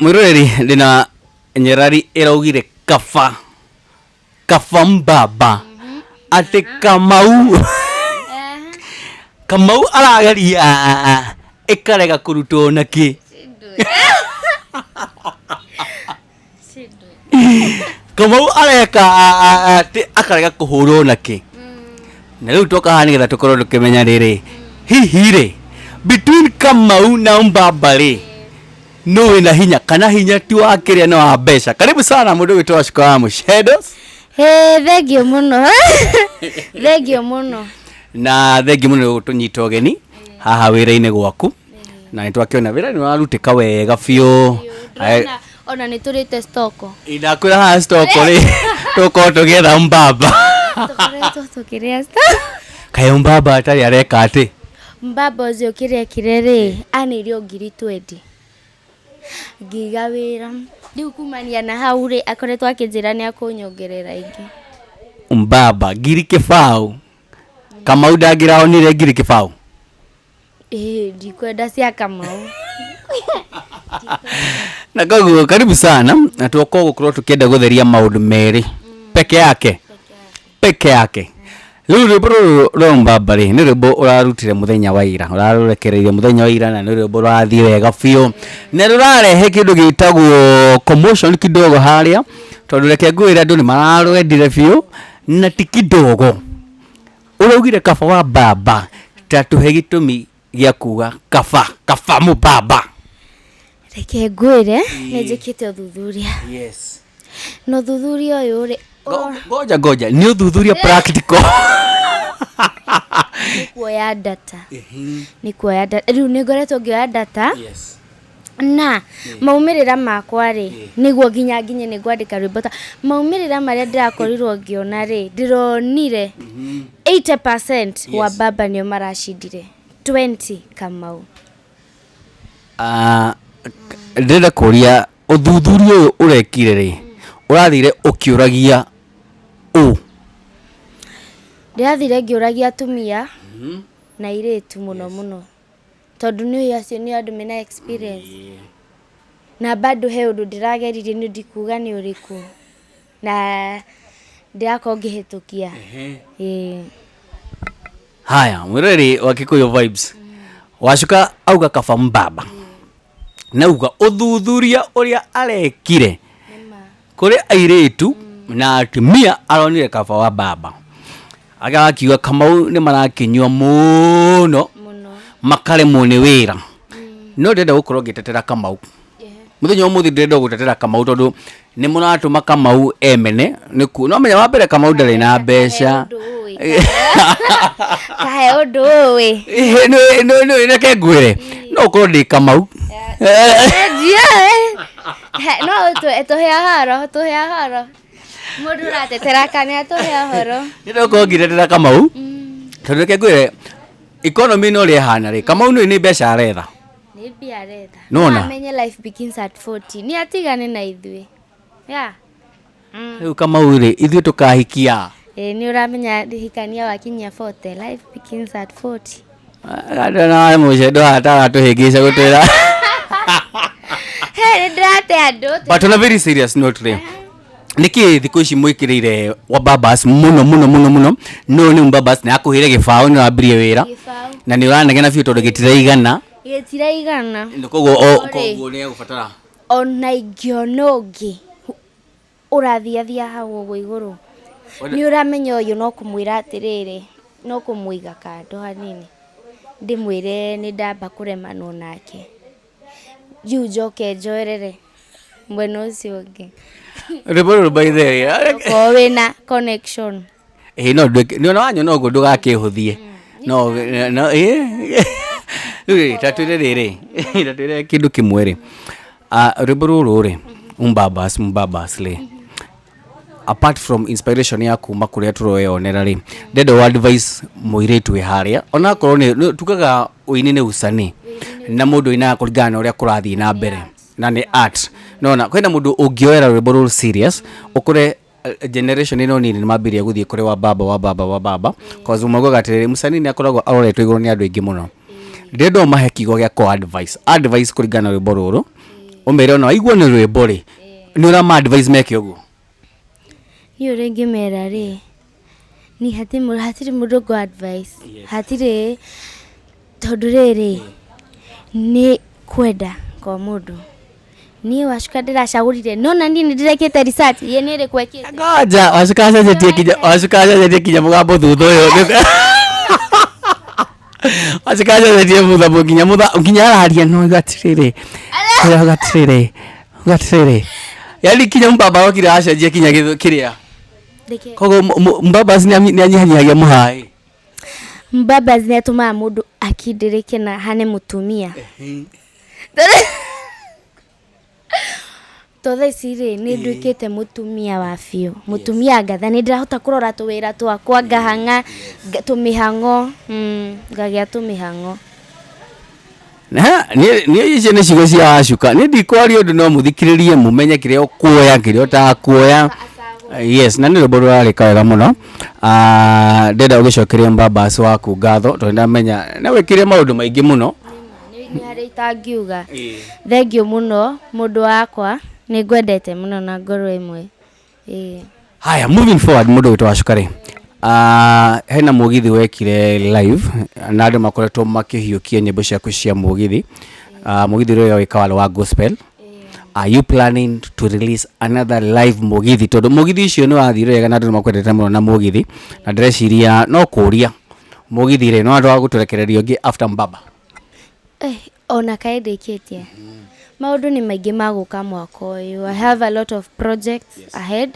Mwiroreri ndina nyerari iraugire Kaba Mbaba ati Kamau Kamau arageria ikarega kurutwo naki Kamau areka akarega kuhurwo naki na riu toka hanigetha tukorwo tukimenya riri hihi ri between Kamau na Mbaba ri no wina hinya kana hinya ti wa kiria no wa mbeca. Karibu sana mundu witwa Wachuka wa Muchendu. Thengio muno. Thengio muno. Na thengio muno tunyita ogeni haha wira-ini gwaku. Na nitwakiona wira ni warutika wega biu. Ona ni turite stoko. Inakwira ha stoko ri tuko tugetha Mbaba. Tukoretwo tukiria stoko. Kayo Mbaba atari areka ati. Mbaba ucio kirekire ri anirio ngiri 20. Ngiga wira riu kumania na hau ri akoretwo akinjira ni akunyongerera ingi. Mbaba ngiri kibao Kamau ndangiraonire ngiri kibao. Ndikwenda cia Kamau. Na koguo karibu sana na tuko gukorwo tukienda gutheria maundu meri peke yake riu rwimbo Mbaba ri ni rwimbo urarutire muthenya wa ira urarurekereirie muthenya wa ira na ni rwimbo rurathie wega biu na rurarehe kindu gitagwo commotion kidogo haria tondu reke ngwira andu ni mararwendire biu na ti kidogo uraugire Kaba wa Mbaba ta tuhe gitumi gia kuga Kaba Mbaba. Reke ngwire ni njikite uthuthuria. Yes. No thuthuria uyu ri Goja ni uthuthuria practical. Kuoya data. Ni kuoya data. Riu ni ngoretwo ngioya data. Yes. Na maumirira makwa ri niguo nginye ni ngwandika rwimbo ta maumirira maria ndirakorirwo ngiona ri ndironire 80% wa Mbaba nio maracindire 20 Kamau. Ndenda kuria uthuthuria uyu urekire ri urathire ukiuragia ndirathire ngiuragia atumia na iretu muno tondu ni acio ni andu mena experience na bado he undu ndirageririe ni ndikuga ni uriku na ndirako ngihitukia. Haya mwireri wa Kikuyu vibes Wachuka auga Kaba Mbaba nauga uthuthuria uria arekire kuri airetu na atumia aronire Kaba wa Mbaba agakiuga Kamau ni marakinywa muno makaremwo ni wira no ndenda gukorwo ngitetera Kamau muthenya umuthi ndenda gutetera Kamau tondu ni muratuma Kamau emene niku no menya wa mbere Kamau ndari na mbeca kahe undu we no reke ngwire no ko ndi Kamau no etuhea haro mundu ratetera kana etuhea haro ni ko ngitetera Kamau tondu reke ngwire economy no ri hana ri Kamau ni mbeca aretha ni bia aretha nona amenye life begins at 40 ni atigane na ithui riu Kamau ri ithui tukahikia ni uramenya hikania wakinya 40 life begins at 40 na Muchendu atara tuhingica gutwira ndirate andu but on a very serious note ri niki thiku ici mwikirire wa Mbabas muno no ni Mbabas na akuhire gibao ni wambirie wira na ni uranegena biu tondu gitiraigana koguo ni egubatara ona ingionongi urathiathia hau uguo iguru ni uramenya uyu no kumwira atiriri no kumuiga kando hanini ndimwire ni ndamba kuremanwo nake njoke njoerere mwena ucio ungi riburu by the way ko wina connection no ni ona wanyo no gundu gakihuthie no tatwire kindu kimwe ri riburu ri Mbabas le apart from inspiration ya kuma kuria turoyonera ri ndendo advice muiretu we haria ona korwo ni tukaga uini ni usani na mundu ina kuringana uria kurathii na mbere na ni art nona kwenda mundu ungioera rwimbo serious ukure generation ino nini mabiria guthie kuri wa Mbaba cause umauga atiriri musani ni akoragwo aroretwo iguru ni andu aingi muno ndendo mahe kigo gya ko advice kuringana rwimbo ruru umere ona waigua ni rwimbo ri ni ura ma advice meke uguo ni urengi mera ri ni hatiri mundu go advice hatiri tondu riri ni kwenda kwa mundu ni Wachuka ndiracagurire nona ni ndirekete research ye ni ri kwekete ngoja Wachuka acenjetie kinya mugambo thutha uyu Wachuka acenjetie kinya araria no gatirire yani kinya Mbaba wakira acenjie kinya kiria kogo Mbaba ni anyihanyihagia muhai Mbaba zinatuma mundu akidirike na hane mutumia tothe sire ni ndwikite mutumia wa fio mutumia ngatha ni ndirahota kurora tuwira twakwa ngahanga tumihango ngagia tumihango na ni ici ni cigo cia Wachuka ni ndikwaria undu no muthikiririe mumenye kiria ukuoya kiria utakuoya yes na ni rwimbo rurarika wega muno ndenda ugicokeria Mbaba waku ngatho tondu ndamenya na wikire maundu maingi muno ni hari itangiuga thengio muno mundu wakwa ni ngwendete muno na ngoro imwe haya moving forward mundu witwa Wachuka ri hena mugithi wekire live na andu makoretwo makihiukia nyimbo ciaku cia mugithi mugithi ro wikawa wa gospel are you planning to release another live mugithi tondu mugithi ucio ni wathire wega na andu makwendete muno na mugithi na ndreciria no kuria mugithi ri no andu aguturekereria ungi after Mbaba ona kaendeketie maundu ni maingi maguka mwaka uyu I have a lot of projects ahead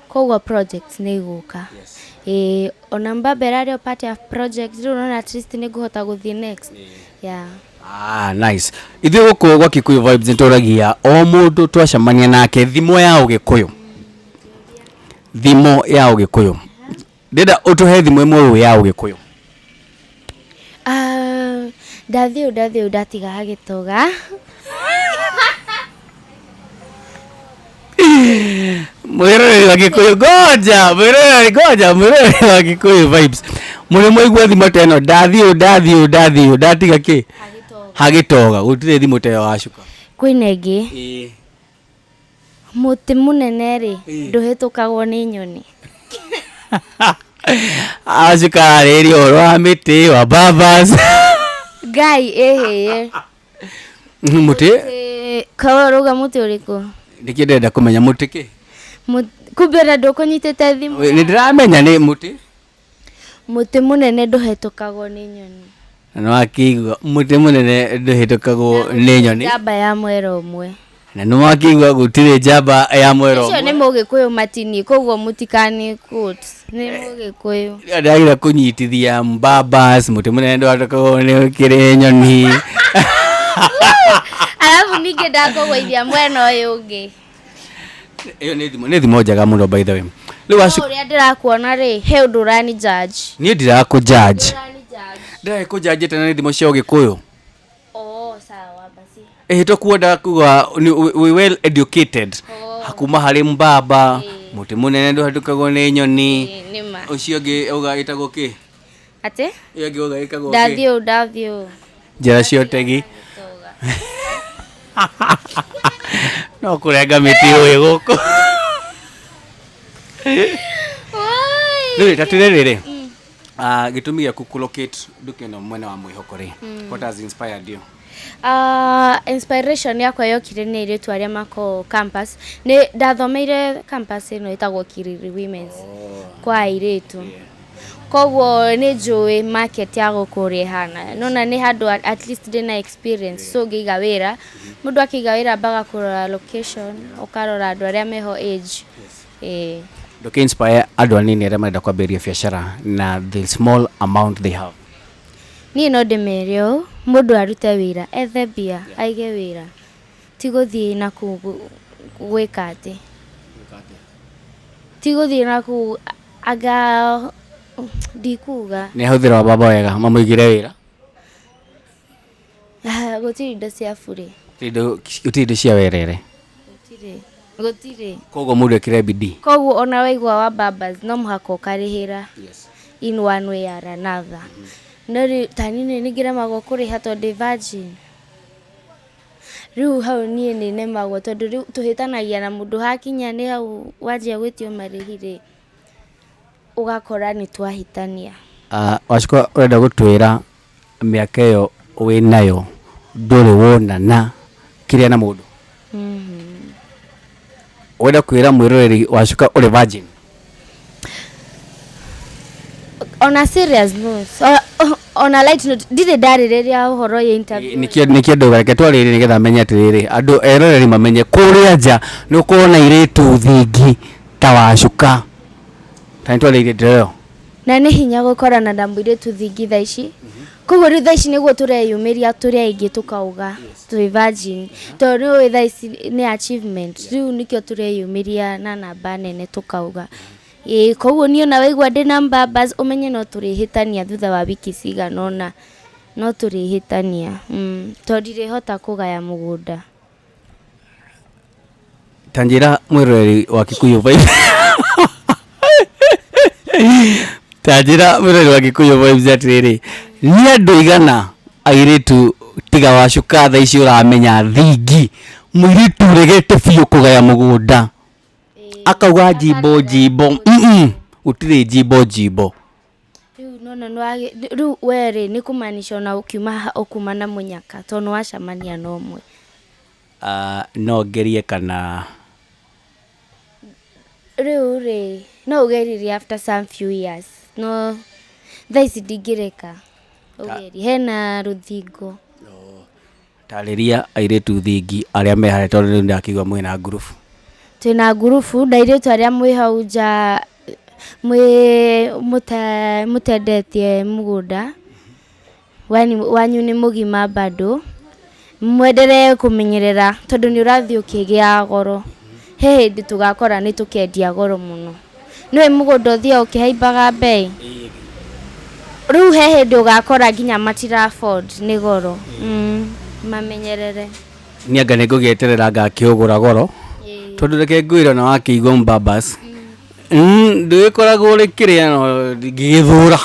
koguo projects ni guka ona Mbaba radio part of projects rero at least ni guhota guthie next nice ithu guku gwa Kikuyu vibes ntoragia o mundu twacamania nake thimo ya ugikuyu ndenda utuhe thimo imwe ya ugikuyu ndathio ndatiga hagitoga mwiroreri wa Gikuyu goja wa Gikuyu vibes muri mwaigua thimo teno ndathio ndatiga ki hagitoga gutire thimo teyo Wachuka kwina ingi muti munene ri nduhitukagwo ni nyoni Wachuka riri orwa miti wa babas gai muti kawaruga muti uriku ndikindenda kumenya muti ki kubera ndukunyitete thimu ni ndiramenya ni muti munene nduhitukagwo ni nyoni no akigwa muti munene nduhitukagwo ni nyoni jamba ya mwero umwe na no akigwa gutire jamba ya mwero umwe ni mugikuyu matini koguo mutikani kut ni mugikuyu ndagira kunyitithia Mbabas muti munene nduhitukagwo ni kire nyoni alafu ninge ndakugweithia mwena uyu ungi iyo ni thimo njega muno by the way uria ndirakuona ri he undu urani judge ni ndiraku judge ndiraku judge tena ni thimo cia ugikuyu sawa basi tokuoda kuga we well educated hakuma hari Mbaba muti munene nduhitukagwo ni nyoni ucio ngi uga itagwo ki ate iyo ngi uga ikagwo ki ndathio njira cio tegi no kurenga miti uyu guku riri gitumi ya kukulocate dukeno mwena wa mwihoko ri what has inspired you inspiration yakwa yokire ni iritu aria mako campus ni ndathomeire campus ino itagwo Kiriri Women's kwa iritu koguo ni njui market ya gukuria hana nona ni handu at least ndina experience so ngiga wira mundu akiga wira baga kurora location ukarora andu aria meho age nduki inspire andu anini aria marenda kwambiria biacara na the small amount they have ni no ndimerio mundu arute wira ethe bia aige wira tiguthie na gwika ati tiguthie na ku aga ndikuga ni huthira Mbaba wega mamuigire wira gutiri indo cia bure gutiri cia werere gutiri koguo mundu ekire bidii koguo ona waigwa wa Mbabas no muhaka ukarihira in one way or another no tanini nigiremagwo kuriha tondu virgin riu hau nie ni nemagwo tondu riu tuhitanagia na mundu hakinya ni hau wajia gwitio marihire ugakora ni twahitania. Wachuka urenda gutwira miaka iyo winayo nduri wonana kiria na mundu wenda kwira mwiroreri Wachuka uri virgin? On a serious note, on a light note, ndire ndarireria uhoro ya interview nikio ndogareke twariri nigetha menye atiriri andu eroreri mamenye kuria nja nukuona iritu thingi ta Wachuka tani twariri ndio na ni hinya gukorana na mwiritu thingi thaa ici koguo riu thaa ici niguo tureyumiria turia ingi tukauga twi virgin tondu thaa ici ni achievement riu nikio tureyumiria na namba nene tukauga koguo ni ona waigua ndina Mbabas umenye no turihitania thutha wa wiki ciganona no turihitania tondire hota kugaya mugunda tanjira mwiroreri wa Kikuyu Vibes tanjira mwiroreri wa Kikuyu Vibes atiriri ni andu igana airitu tiga Wachuka thaa ici uramenya thingi mwiritu regete biu kugaya mugunda akauga jimbo utire jimbo riu nona riu weri ni kumanisha na ukuma na munyaka tondu wacamania no mwe no gerie kana riu no ugeririe after some few years no thaa ici ndingireka ugeri hena ruthingo tariria airitu thingi aria mehare tondu ni ndakigwa mwina group twina gurubu ndairitu aria mwi hau nja mutendetie mugunda wanyu ni mugima bado mwendere kumenyerera tondu ni urathi ukigia goro he hindi tugakora ni tukendia goro muno niwe mugunda uthia ukihaimbaga bei riu he hindi ugakora nginya matira afford ni goro mamenyerere ni anga nigugeterera ngakiugura goro tondu reke ngwira na wakiigwa Mbabas ndikoragwo ri kiria no ngithura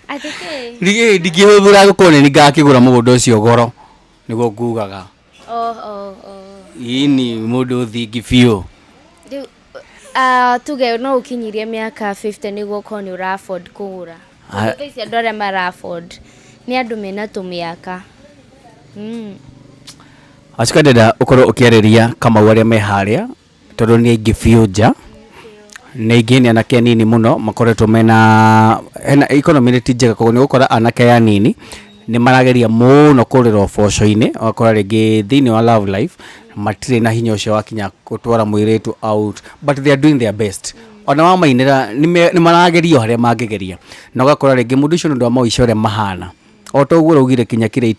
atike ndingihura gukone ni ngakigura mugunda ucio goro niguo ngugaga ini mundu thingi biu tuge no ukinyirie miaka 50 niguo koni ura afford kugura these andu aria mara afford ni andu mena tumiaka Wachuka ndenda ukorwo ukiariria Kamau aria me haria tondu ni aingi biu nja ni aingi ni anake nini muno makoretwo mena economy ni njega koguo ni gukora anake ya nini ni marageria muno kurira uboco-ini wakora ringi thiini wa love life matire na hinya ucio wakinya gutwara mwiritu out but they are doing their best ona wa mainira ni marageria haria mangigeria na ugakora ringi mundu ucio ndu wa maica uria mahana otoguo rugire kinya kire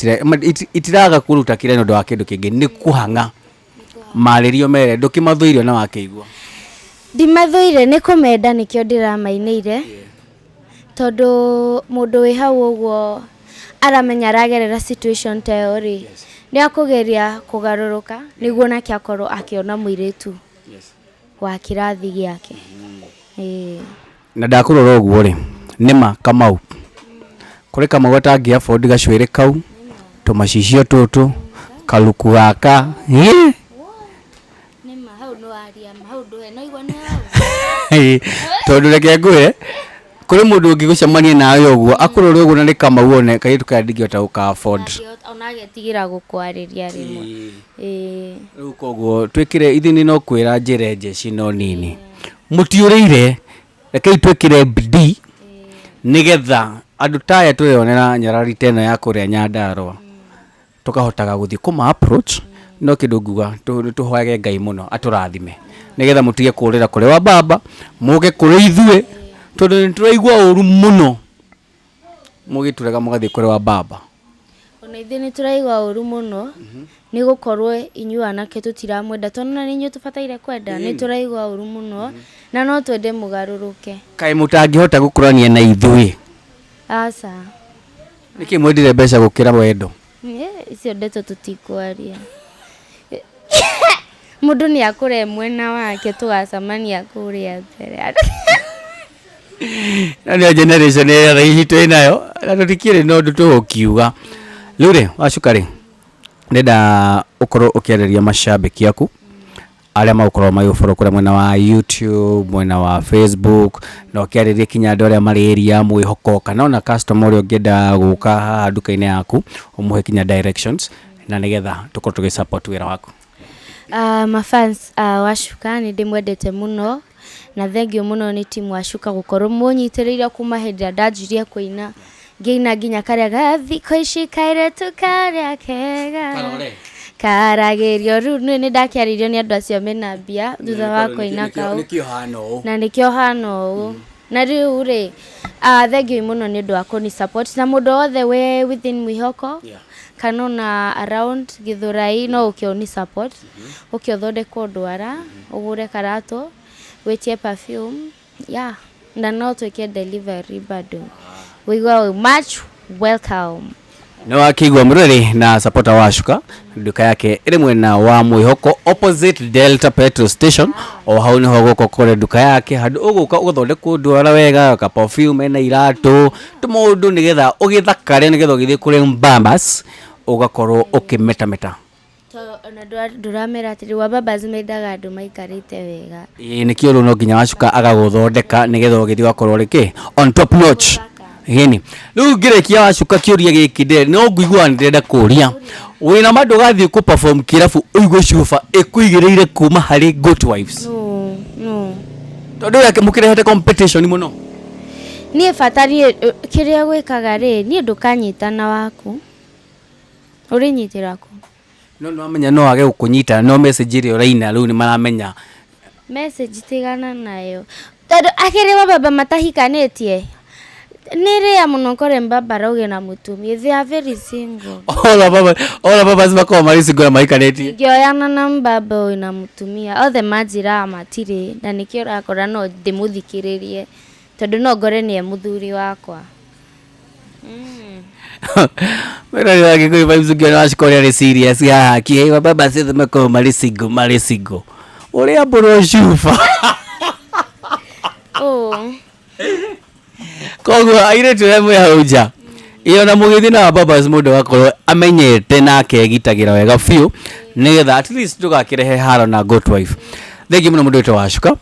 itiraga kuruta kire ndu wa kindu kingi ni kuhanga maririo mere ndukimathuirio na wakeigua ndimathuire ni kumenda nikio ndiramainire tondu mundu wi hau uguo aramenya aragerera situation tayo ri ni akugeria kugaruruka niguo nake akorwo akiona mwiritu wa kirathi giake na ndakurora uguo ri nima Kamau kuri Kamau atangi afford gacwiri kau tumacicio tutu kaluku gaka nima hau no aria hau nduhe no igwa ni hau tondu reke ngwire kuri mundu ungi gucemania nawe uguo akurora uguo na ni Kamau one kaitu ka ndingiota uka afford ona agetigira gukwariria rimwe riu koguo twikire ithini no kwira njire njeci no nini mutiurire reke twikire bidii nigetha andu taya turionera nyarari teno ya kuria Nyandarua tukahotaga guthii kuma approach no kindu nguga tuhoyage Ngai muno aturathime nigetha mutige kurira kuri wa Mbaba muge kuri ithue tondu nituraigua uru muno mugiturega mugathii kuri wa Mbaba ona ithi ni turaigua uru muno ni gukorwo inyu anake tutiramwenda tondu na ninyu tubataire kwenda ni turaigua uru muno na no twende mugaruruke kai mutangihota gukurania na ithue asa niki mwendire mbeca gukira wendo icio ndeto tutikwaria mundu ni akure mwena wake tugacamania kuria mbere Nani generation ya hito inayo na tutikire no ndutu ukiuga lure Wachuka ndenda ukoro ukiareria mashabiki yaku aria maukoro mayuforo kura mwena wa YouTube mwena wa Facebook na ukiareria kinya andu aria mari area mwihoko kana ona customer uri ungenda guka haha nduka-ini yaku umuhe kinya directions na nigetha tukorwo tugisupport wira waku. Mafans Wachuka ni ndimwendete muno na thengio muno ni timu Wachuka gukorwo munyitiriire kuma hindi ndajirie kuina ngiina nginya karia gathi koici kaire tukaria kega karagirio riu ni ndakiaririo ni andu acio mena mbia thutha wa kuina kau na nikio hano na riu ri thengio muno ni ndu wa kuni support na mundu othe we within mwihoko kanona around Githurai no ukio ni support ukio thondekwo ndwara ugure karato wetie perfume na no twike delivery bado we go much welcome. No akigwa mureri na supporter Wachuka duka yake iri mwena wa mwihoko opposite Delta petrol station o hau ni hogoko kore duka yake handu uguka ugathondekwo ndwara wega ka perfume na irato tumundu nigetha ugithakare nigetha ugithie kuri Mbabas ugakorwo ukimetameta na nduramera atiri wa Mbabas mendaga andu maikarite wega nikio ru no nginya Wachuka agaguthondeka nigetha ugithie gakorwo riki on top notch gini riu ngirekia Wachuka kiuria giki de no nguigua ndenda kuria wina mandu gathie ku perform kirafu uigwe shufa ikuigireire kuma hari Goat Wives no tondu yake mukirehete competition muno nie fatari kiria gwikaga ri nie ndukanyitana waku uri nyitira ku no amenya no age gukunyita no message iri uraina riu ni maramenya message tigana nayo tondu akiri Mbaba matahikanitie nire muno kore Mbaba rauge na mutumia they are very single ola Mbaba zibako mari single maikaneti ngioyana na Mbaba na mutumia othe majira matire na nikio rakora no ndimuthikiririe tondu no ngore nie muthuri wakwa mera yake kwa vibes ngena Wachuka ri serious ya ki Mbaba sithe mako mari single uri aburo shufa kogo aire tuwe hauja iyo na mugithi na Mbabas mundu wakorwo amenyete na akegitagira wega fiu nigetha at least tugakirehe haro na Goat Wife thegi muno mundu witwa Wachuka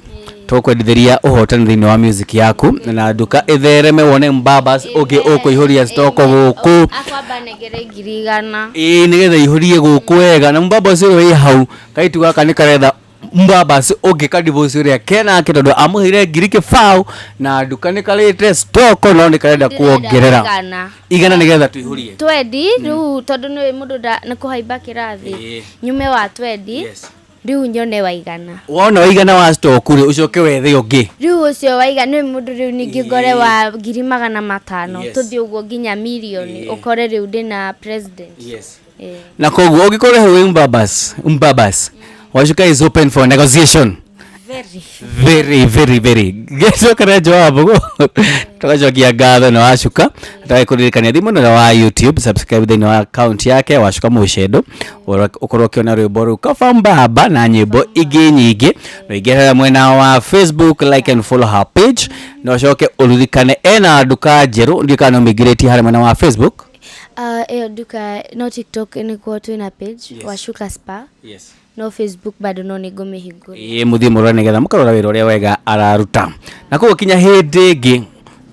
tukwendithiria uhotani thini wa music yaku na duka ithereme wone Mbabas ugi ukuihuria stock guku akwamba negere ngirigana nigetha ihurie guku wega na Mbabas uri hau kaitu gaka ni karetha Mbabas ugi ka divorce uria kena kitondu amuhire ngiri kibao na duka ni kalete stock no ni karenda kuongerera igana nigetha tuihurie twendi riu tondu ni mundu na kuhaimba kirathi nyume wa twendi riu nyone waigana wona waigana wa stock ri ucoke wethe ungi riu ucio waigana ni mundu riu ningi ngore wa 500,000 tuthi uguo nginya milioni ukore riu ndina president na koguo ugikore hu Mbabas Wachuka is open for negotiation very geto kare jawabu tukajokia gatho na Wachuka tutaikuririkania thimu na wa YouTube subscribe thini wa account yake Wachuka Muchendu ukorwo kiona Rwimbo ru Kaba Mbaba na nyimbo ingi nyingi no igera mwena wa Facebook like and follow her page no coke ururikane ena duka jeru ndikano migrate hari mwena wa Facebook duka no TikTok ni kwa twina page Wachuka Spa no Facebook bado no nigo mihigo muthie murora nigetha mukarora wira uria wega araruta na kugo kinya hindi ngi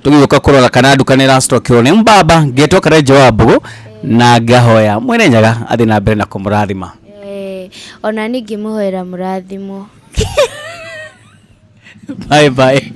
tugiuka kurora kana duka ni rastokirwo ni Mbaba ngetoka re jawabu na ngahoya mwene nyaga athi na mbere na kumurathima ona ningi muhoera murathimo bye